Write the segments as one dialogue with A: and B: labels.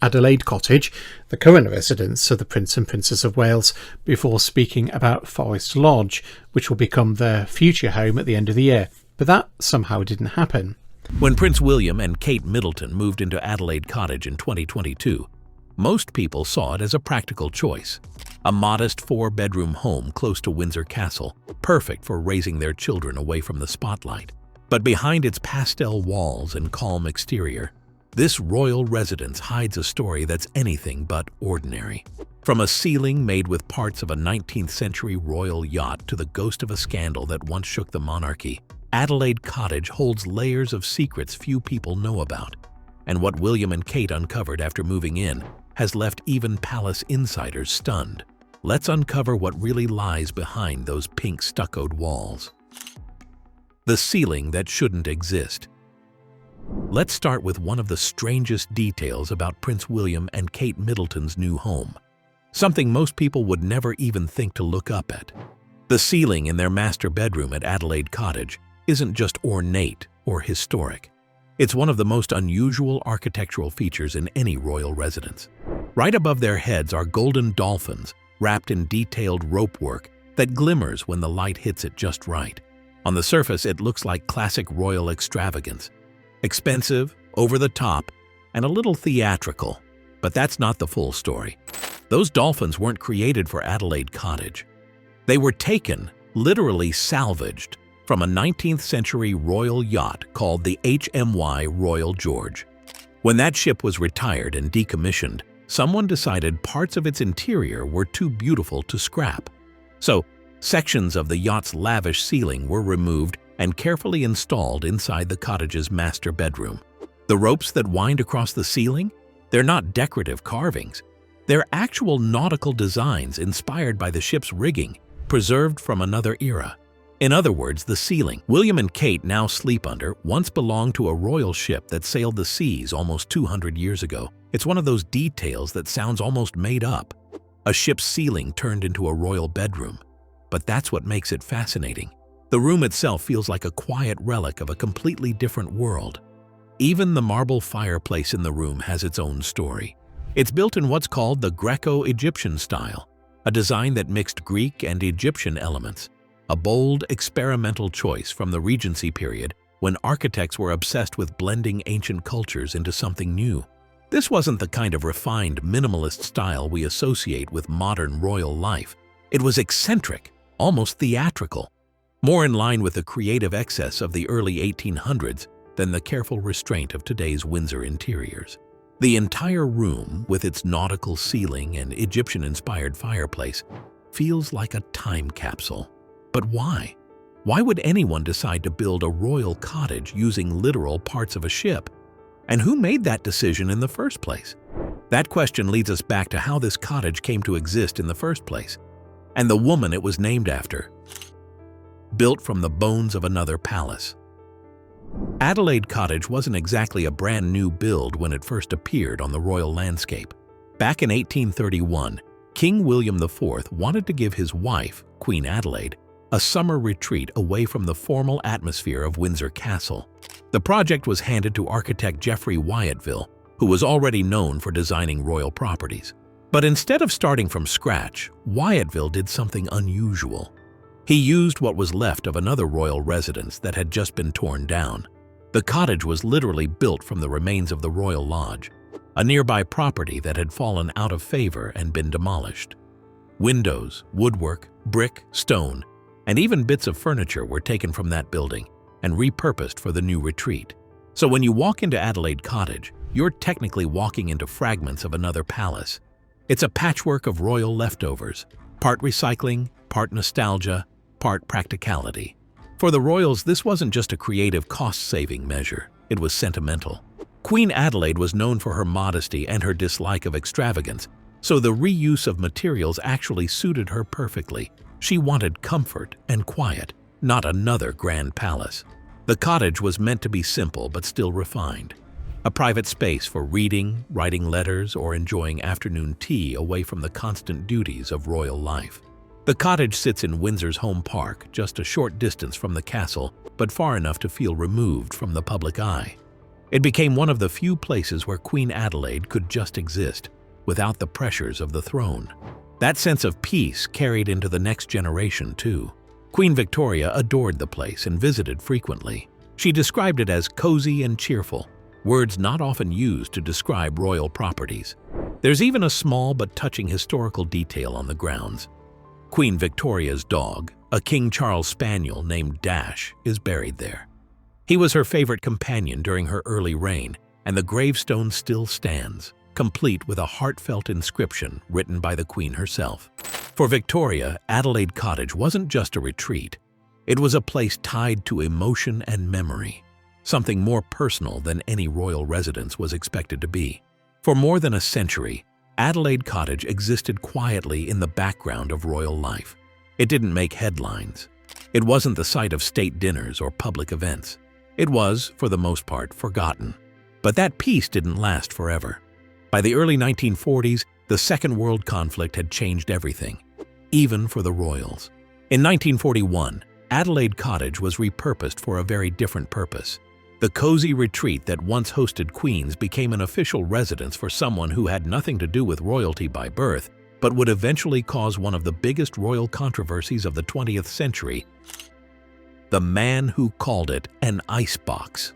A: Adelaide Cottage, the current residence of the Prince and Princess of Wales, before speaking about Forest Lodge, which will become their future home at the end of the year. But that somehow didn't happen.
B: When Prince William and Kate Middleton moved into Adelaide Cottage in 2022, most people saw it as a practical choice. A modest 4-bedroom home close to Windsor Castle, perfect for raising their children away from the spotlight. But behind its pastel walls and calm exterior, this royal residence hides a story that's anything but ordinary. From a ceiling made with parts of a 19th-century royal yacht to the ghost of a scandal that once shook the monarchy, Adelaide Cottage holds layers of secrets few people know about. And what William and Kate uncovered after moving in has left even palace insiders stunned. Let's uncover what really lies behind those pink-stuccoed walls. The ceiling that shouldn't exist. Let's start with one of the strangest details about Prince William and Kate Middleton's new home. Something most people would never even think to look up at. The ceiling in their master bedroom at Adelaide Cottage isn't just ornate or historic. It's one of the most unusual architectural features in any royal residence. Right above their heads are golden dolphins wrapped in detailed rope work that glimmers when the light hits it just right. On the surface, it looks like classic royal extravagance. Expensive, over the top, and a little theatrical. But that's not the full story. Those dolphins weren't created for Adelaide Cottage. They were taken, literally salvaged, from a 19th-century royal yacht called the HMY Royal George. When that ship was retired and decommissioned, someone decided parts of its interior were too beautiful to scrap. So, sections of the yacht's lavish ceiling were removed and carefully installed inside the cottage's master bedroom. The ropes that wind across the ceiling? They're not decorative carvings. They're actual nautical designs inspired by the ship's rigging, preserved from another era. In other words, the ceiling William and Kate now sleep under once belonged to a royal ship that sailed the seas almost 200 years ago. It's one of those details that sounds almost made up. A ship's ceiling turned into a royal bedroom. But that's what makes it fascinating. The room itself feels like a quiet relic of a completely different world. Even the marble fireplace in the room has its own story. It's built in what's called the Greco-Egyptian style, a design that mixed Greek and Egyptian elements. A bold, experimental choice from the Regency period when architects were obsessed with blending ancient cultures into something new. This wasn't the kind of refined, minimalist style we associate with modern royal life. It was eccentric, almost theatrical, more in line with the creative excess of the early 1800s than the careful restraint of today's Windsor interiors. The entire room, with its nautical ceiling and Egyptian-inspired fireplace, feels like a time capsule. But why? Why would anyone decide to build a royal cottage using literal parts of a ship? And who made that decision in the first place? That question leads us back to how this cottage came to exist in the first place, and the woman it was named after. Built from the bones of another palace. Adelaide Cottage wasn't exactly a brand new build when it first appeared on the royal landscape. Back in 1831, King William IV wanted to give his wife, Queen Adelaide, a summer retreat away from the formal atmosphere of Windsor Castle. The project was handed to architect Geoffrey Wyatville, who was already known for designing royal properties. But instead of starting from scratch, Wyatville did something unusual. He used what was left of another royal residence that had just been torn down. The cottage was literally built from the remains of the Royal Lodge, a nearby property that had fallen out of favor and been demolished. Windows, woodwork, brick, stone, and even bits of furniture were taken from that building and repurposed for the new retreat. So when you walk into Adelaide Cottage, you're technically walking into fragments of another palace. It's a patchwork of royal leftovers, part recycling, part nostalgia, part practicality. For the royals, this wasn't just a creative cost-saving measure, it was sentimental. Queen Adelaide was known for her modesty and her dislike of extravagance, so the reuse of materials actually suited her perfectly. She wanted comfort and quiet, not another grand palace. The cottage was meant to be simple but still refined. A private space for reading, writing letters, or enjoying afternoon tea away from the constant duties of royal life. The cottage sits in Windsor's home park, just a short distance from the castle, but far enough to feel removed from the public eye. It became one of the few places where Queen Adelaide could just exist, without the pressures of the throne. That sense of peace carried into the next generation, too. Queen Victoria adored the place and visited frequently. She described it as cozy and cheerful, words not often used to describe royal properties. There's even a small but touching historical detail on the grounds. Queen Victoria's dog, a King Charles Spaniel named Dash, is buried there. He was her favorite companion during her early reign, and the gravestone still stands, complete with a heartfelt inscription written by the Queen herself. For Victoria, Adelaide Cottage wasn't just a retreat. It was a place tied to emotion and memory, something more personal than any royal residence was expected to be. For more than a century, Adelaide Cottage existed quietly in the background of royal life. It didn't make headlines. It wasn't the site of state dinners or public events. It was, for the most part, forgotten. But that peace didn't last forever. By the early 1940s, the Second World Conflict had changed everything, even for the royals. In 1941, Adelaide Cottage was repurposed for a very different purpose. The cozy retreat that once hosted queens became an official residence for someone who had nothing to do with royalty by birth, but would eventually cause one of the biggest royal controversies of the 20th century: the man who called it an icebox.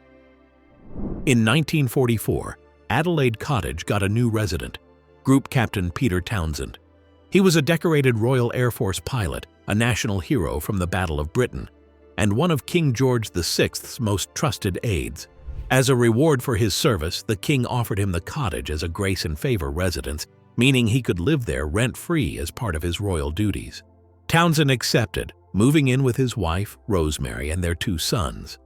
B: In 1944, Adelaide Cottage got a new resident, Group Captain Peter Townsend. He was a decorated Royal Air Force pilot, a national hero from the Battle of Britain, and one of King George VI's most trusted aides. As a reward for his service, the king offered him the cottage as a grace and favor residence, meaning he could live there rent-free as part of his royal duties. Townsend accepted, moving in with his wife, Rosemary, and their 2 sons.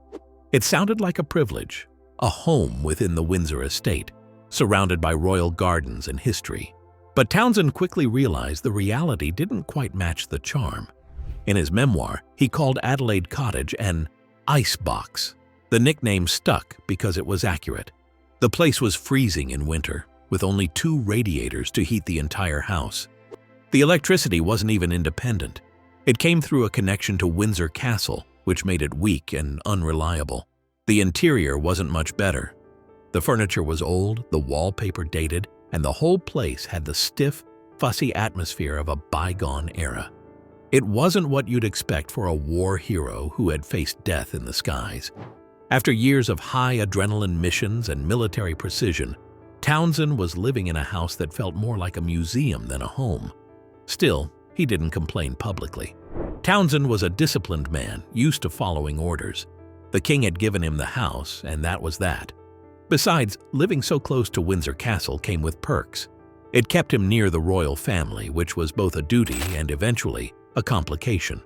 B: It sounded like a privilege, a home within the Windsor estate, surrounded by royal gardens and history. But Townsend quickly realized the reality didn't quite match the charm. In his memoir, he called Adelaide Cottage an icebox. The nickname stuck because it was accurate. The place was freezing in winter, with only 2 radiators to heat the entire house. The electricity wasn't even independent. It came through a connection to Windsor Castle, which made it weak and unreliable. The interior wasn't much better. The furniture was old, the wallpaper dated, and the whole place had the stiff, fussy atmosphere of a bygone era. It wasn't what you'd expect for a war hero who had faced death in the skies. After years of high adrenaline missions and military precision, Townsend was living in a house that felt more like a museum than a home. Still, he didn't complain publicly. Townsend was a disciplined man, used to following orders. The king had given him the house, and that was that. Besides, living so close to Windsor Castle came with perks. It kept him near the royal family, which was both a duty and eventually a complication.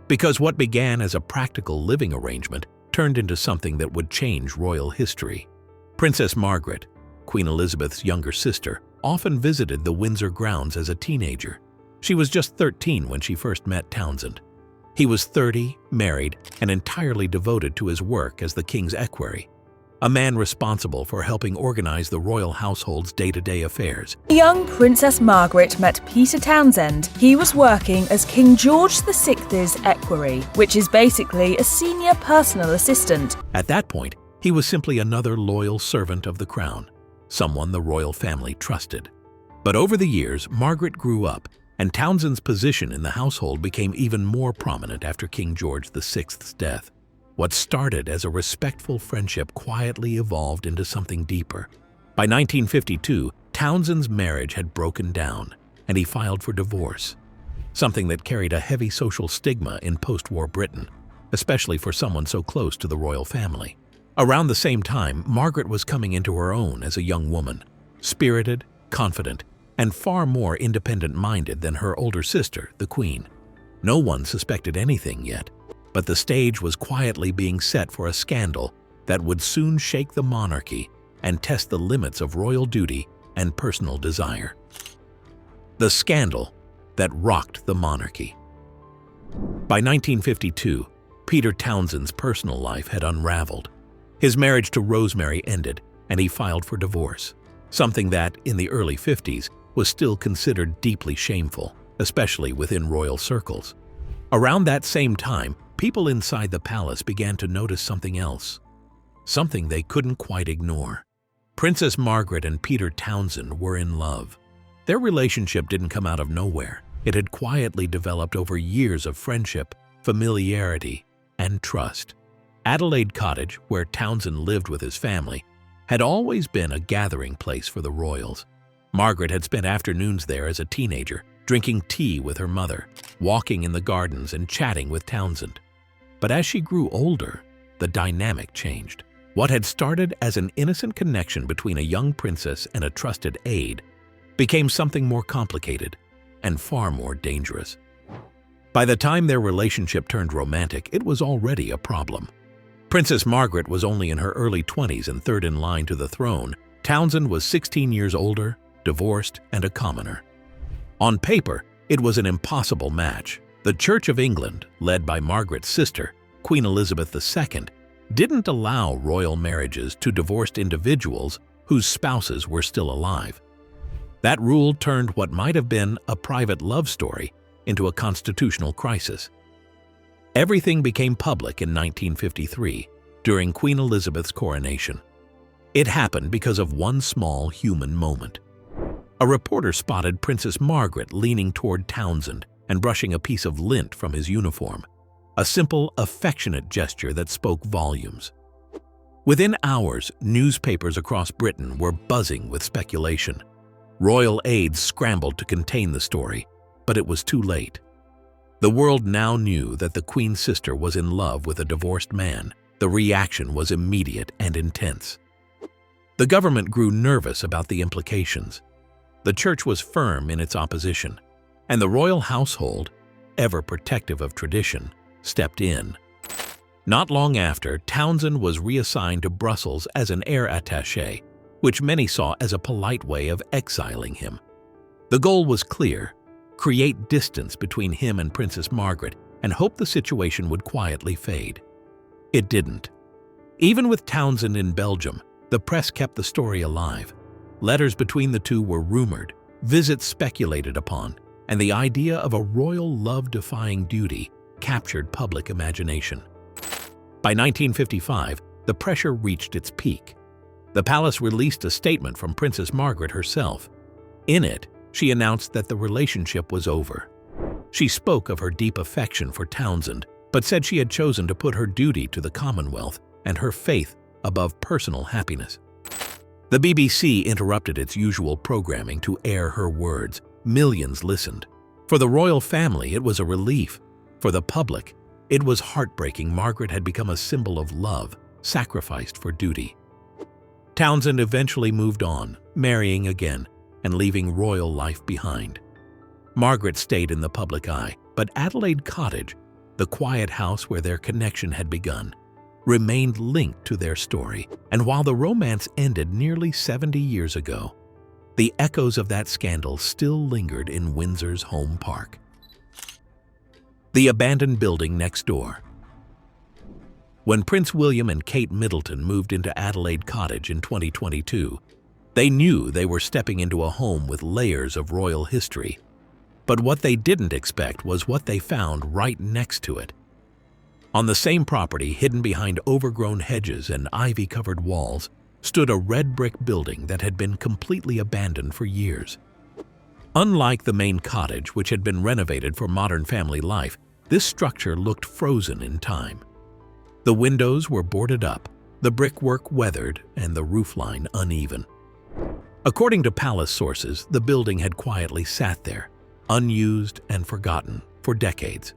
B: Because what began as a practical living arrangement turned into something that would change royal history. Princess Margaret, Queen Elizabeth's younger sister, often visited the Windsor grounds as a teenager. She was just 13 when she first met Townsend. He was 30, married, and entirely devoted to his work as the king's equerry, a man responsible for helping organize the royal household's day-to-day affairs.
C: Young Princess Margaret met Peter Townsend. He was working as King George VI's equerry, which is basically a senior personal assistant.
B: At that point, he was simply another loyal servant of the crown, someone the royal family trusted. But over the years, Margaret grew up, and Townsend's position in the household became even more prominent after King George VI's death. What started as a respectful friendship quietly evolved into something deeper. By 1952, Townsend's marriage had broken down, and he filed for divorce, something that carried a heavy social stigma in post-war Britain, especially for someone so close to the royal family. Around the same time, Margaret was coming into her own as a young woman, spirited, confident, and far more independent-minded than her older sister, the Queen. No one suspected anything yet, but the stage was quietly being set for a scandal that would soon shake the monarchy and test the limits of royal duty and personal desire. The scandal that rocked the monarchy. By 1952, Peter Townsend's personal life had unraveled. His marriage to Rosemary ended, and he filed for divorce, something that, in the early 50s, was still considered deeply shameful, especially within royal circles. Around that same time, people inside the palace began to notice something else. something they couldn't quite ignore. Princess Margaret and Peter Townsend were in love. Their relationship didn't come out of nowhere. It had quietly developed over years of friendship, familiarity, and trust. Adelaide Cottage, where Townsend lived with his family, had always been a gathering place for the royals. Margaret had spent afternoons there as a teenager, drinking tea with her mother, walking in the gardens and chatting with Townsend. But as she grew older, the dynamic changed. What had started as an innocent connection between a young princess and a trusted aide became something more complicated and far more dangerous. By the time their relationship turned romantic, it was already a problem. Princess Margaret was only in her early 20s and third in line to the throne. Townsend was 16 years older, divorced, and a commoner. On paper, it was an impossible match. The Church of England, led by Margaret's sister, Queen Elizabeth II, didn't allow royal marriages to divorced individuals whose spouses were still alive. That rule turned what might have been a private love story into a constitutional crisis. Everything became public in 1953, during Queen Elizabeth's coronation. It happened because of one small human moment. A reporter spotted Princess Margaret leaning toward Townsend and brushing a piece of lint from his uniform, a simple, affectionate gesture that spoke volumes. Within hours, newspapers across Britain were buzzing with speculation. Royal aides scrambled to contain the story, but it was too late. The world now knew that the Queen's sister was in love with a divorced man. The reaction was immediate and intense. The government grew nervous about the implications. The church was firm in its opposition, and the royal household, ever protective of tradition, stepped in. Not long after, Townsend was reassigned to Brussels as an air attaché, which many saw as a polite way of exiling him. The goal was clear: create distance between him and Princess Margaret and hope the situation would quietly fade. It didn't. Even with Townsend in Belgium, the press kept the story alive. Letters between the two were rumored, visits speculated upon, and the idea of a royal love-defying duty captured public imagination. By 1955, the pressure reached its peak. The palace released a statement from Princess Margaret herself. In it, she announced that the relationship was over. She spoke of her deep affection for Townsend, but said she had chosen to put her duty to the Commonwealth and her faith above personal happiness. The BBC interrupted its usual programming to air her words. Millions listened. For the royal family, it was a relief. For the public, it was heartbreaking. Margaret had become a symbol of love, sacrificed for duty. Townsend eventually moved on, marrying again, and leaving royal life behind. Margaret stayed in the public eye, but Adelaide Cottage, the quiet house where their connection had begun, remained linked to their story. And while the romance ended nearly 70 years ago, the echoes of that scandal still lingered in Windsor's home park. The abandoned building next door. When Prince William and Kate Middleton moved into Adelaide Cottage in 2022, they knew they were stepping into a home with layers of royal history. But what they didn't expect was what they found right next to it. On the same property, hidden behind overgrown hedges and ivy-covered walls, stood a red brick building that had been completely abandoned for years. Unlike the main cottage, which had been renovated for modern family life, this structure looked frozen in time. The windows were boarded up, the brickwork weathered, and the roofline uneven. According to palace sources, the building had quietly sat there, unused and forgotten, for decades.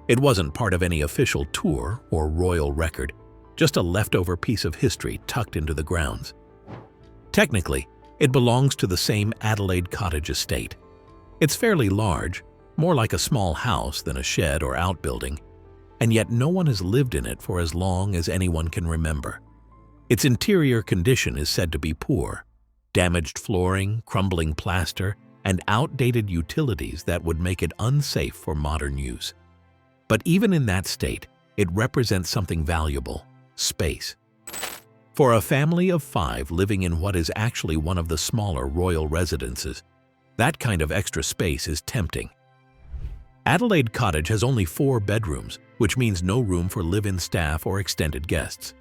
B: It wasn't part of any official tour or royal record, just a leftover piece of history tucked into the grounds. Technically, it belongs to the same Adelaide Cottage estate. It's fairly large, more like a small house than a shed or outbuilding, and yet no one has lived in it for as long as anyone can remember. Its interior condition is said to be poor: damaged flooring, crumbling plaster, and outdated utilities that would make it unsafe for modern use. But even in that state, it represents something valuable: space. For a family of 5 living in what is actually one of the smaller royal residences, that kind of extra space is tempting. Adelaide Cottage has only 4 bedrooms, which means no room for live-in staff or extended guests.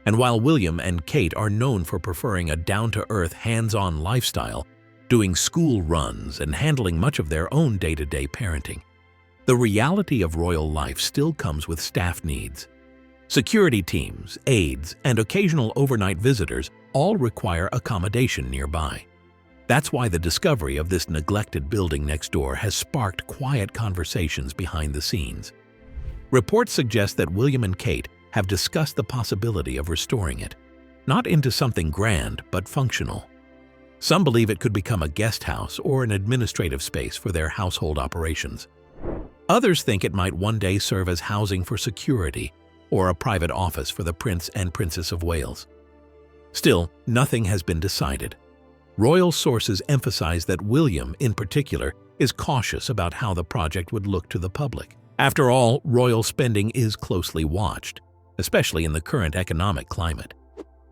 B: And while William and Kate are known for preferring a down-to-earth, hands-on lifestyle, doing school runs and handling much of their own day-to-day parenting, the reality of royal life still comes with staff needs. Security teams, aides, and occasional overnight visitors all require accommodation nearby. That's why the discovery of this neglected building next door has sparked quiet conversations behind the scenes. Reports suggest that William and Kate have discussed the possibility of restoring it, not into something grand, but functional. Some believe it could become a guest house or an administrative space for their household operations. Others think it might one day serve as housing for security or a private office for the Prince and Princess of Wales. Still, nothing has been decided. Royal sources emphasize that William, in particular, is cautious about how the project would look to the public. After all, royal spending is closely watched, especially in the current economic climate.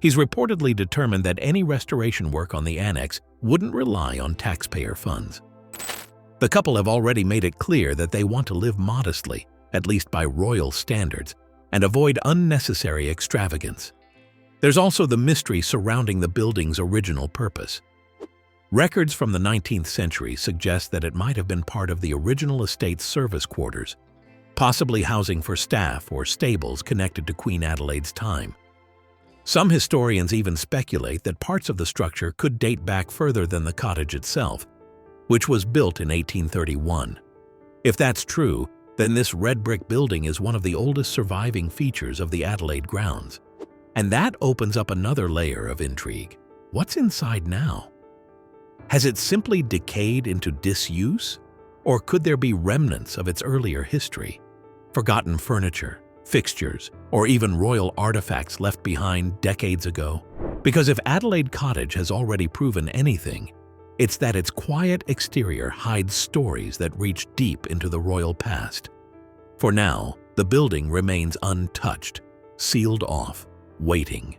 B: He's reportedly determined that any restoration work on the annex wouldn't rely on taxpayer funds. The couple have already made it clear that they want to live modestly, at least by royal standards, and avoid unnecessary extravagance. There's also the mystery surrounding the building's original purpose. Records from the 19th century suggest that it might have been part of the original estate's service quarters, possibly housing for staff or stables connected to Queen Adelaide's time. Some historians even speculate that parts of the structure could date back further than the cottage itself, which was built in 1831. If that's true, then this red brick building is one of the oldest surviving features of the Adelaide grounds. And that opens up another layer of intrigue. What's inside now? Has it simply decayed into disuse? Or could there be remnants of its earlier history? Forgotten furniture, fixtures, or even royal artifacts left behind decades ago? Because if Adelaide Cottage has already proven anything, it's that its quiet exterior hides stories that reach deep into the royal past. For now, the building remains untouched, sealed off, waiting.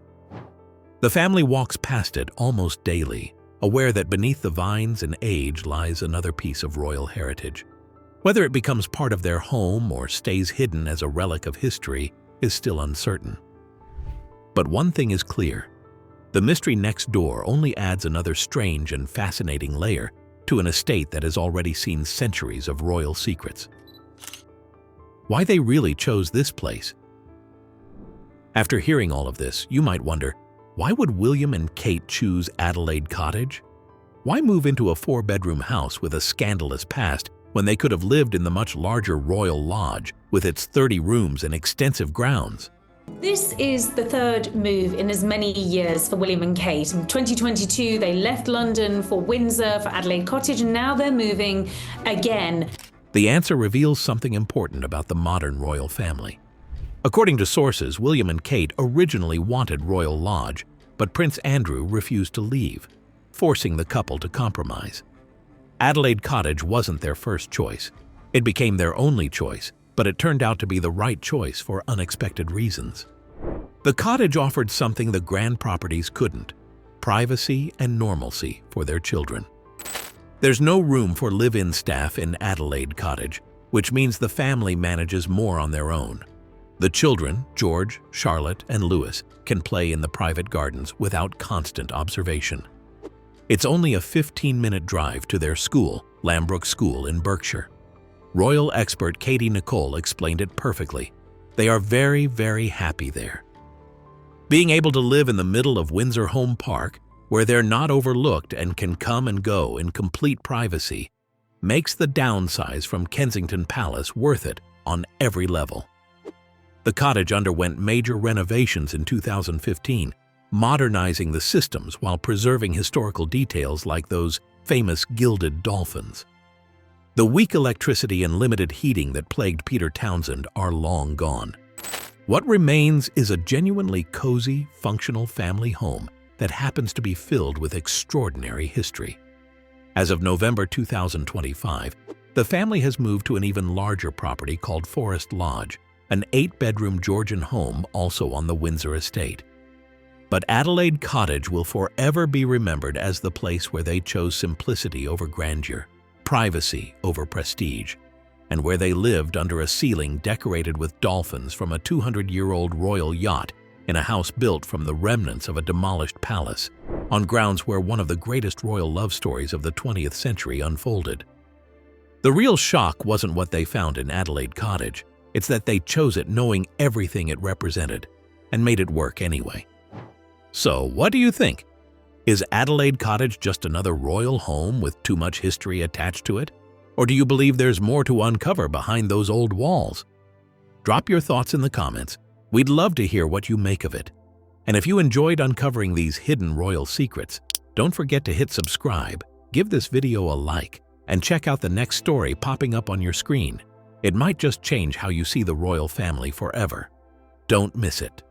B: The family walks past it almost daily, aware that beneath the vines and age lies another piece of royal heritage. Whether it becomes part of their home or stays hidden as a relic of history is still uncertain. But one thing is clear. The mystery next door only adds another strange and fascinating layer to an estate that has already seen centuries of royal secrets. Why they really chose this place? After hearing all of this, you might wonder, why would William and Kate choose Adelaide Cottage? Why move into a 4-bedroom house with a scandalous past when they could have lived in the much larger Royal Lodge with its 30 rooms and extensive grounds?
D: This is the third move in as many years for William and Kate. In 2022, they left London for Windsor, for Adelaide Cottage, and now they're moving again.
B: The answer reveals something important about the modern royal family. According to sources, William and Kate originally wanted Royal Lodge, but Prince Andrew refused to leave, forcing the couple to compromise. Adelaide Cottage wasn't their first choice. It became their only choice, but it turned out to be the right choice for unexpected reasons. The cottage offered something the grand properties couldn't: privacy and normalcy for their children. There's no room for live-in staff in Adelaide Cottage, which means the family manages more on their own. The children, George, Charlotte, and Louis, can play in the private gardens without constant observation. It's only a 15-minute drive to their school, Lambrook School in Berkshire. Royal expert Katie Nicole explained it perfectly. They are very, very happy there. Being able to live in the middle of Windsor Home Park, where they're not overlooked and can come and go in complete privacy, makes the downsize from Kensington Palace worth it on every level. The cottage underwent major renovations in 2015, modernizing the systems while preserving historical details like those famous gilded dolphins. The weak electricity and limited heating that plagued Peter Townsend are long gone. What remains is a genuinely cozy, functional family home that happens to be filled with extraordinary history. As of November 2025, the family has moved to an even larger property called Forest Lodge, an 8-bedroom Georgian home also on the Windsor estate. But Adelaide Cottage will forever be remembered as the place where they chose simplicity over grandeur, privacy over prestige, and where they lived under a ceiling decorated with dolphins from a 200-year-old royal yacht in a house built from the remnants of a demolished palace, on grounds where one of the greatest royal love stories of the 20th century unfolded. The real shock wasn't what they found in Adelaide Cottage, it's that they chose it knowing everything it represented, and made it work anyway. So, what do you think? Is Adelaide Cottage just another royal home with too much history attached to it? Or do you believe there's more to uncover behind those old walls? Drop your thoughts in the comments. We'd love to hear what you make of it. And if you enjoyed uncovering these hidden royal secrets, don't forget to hit subscribe, give this video a like, and check out the next story popping up on your screen. It might just change how you see the royal family forever. Don't miss it.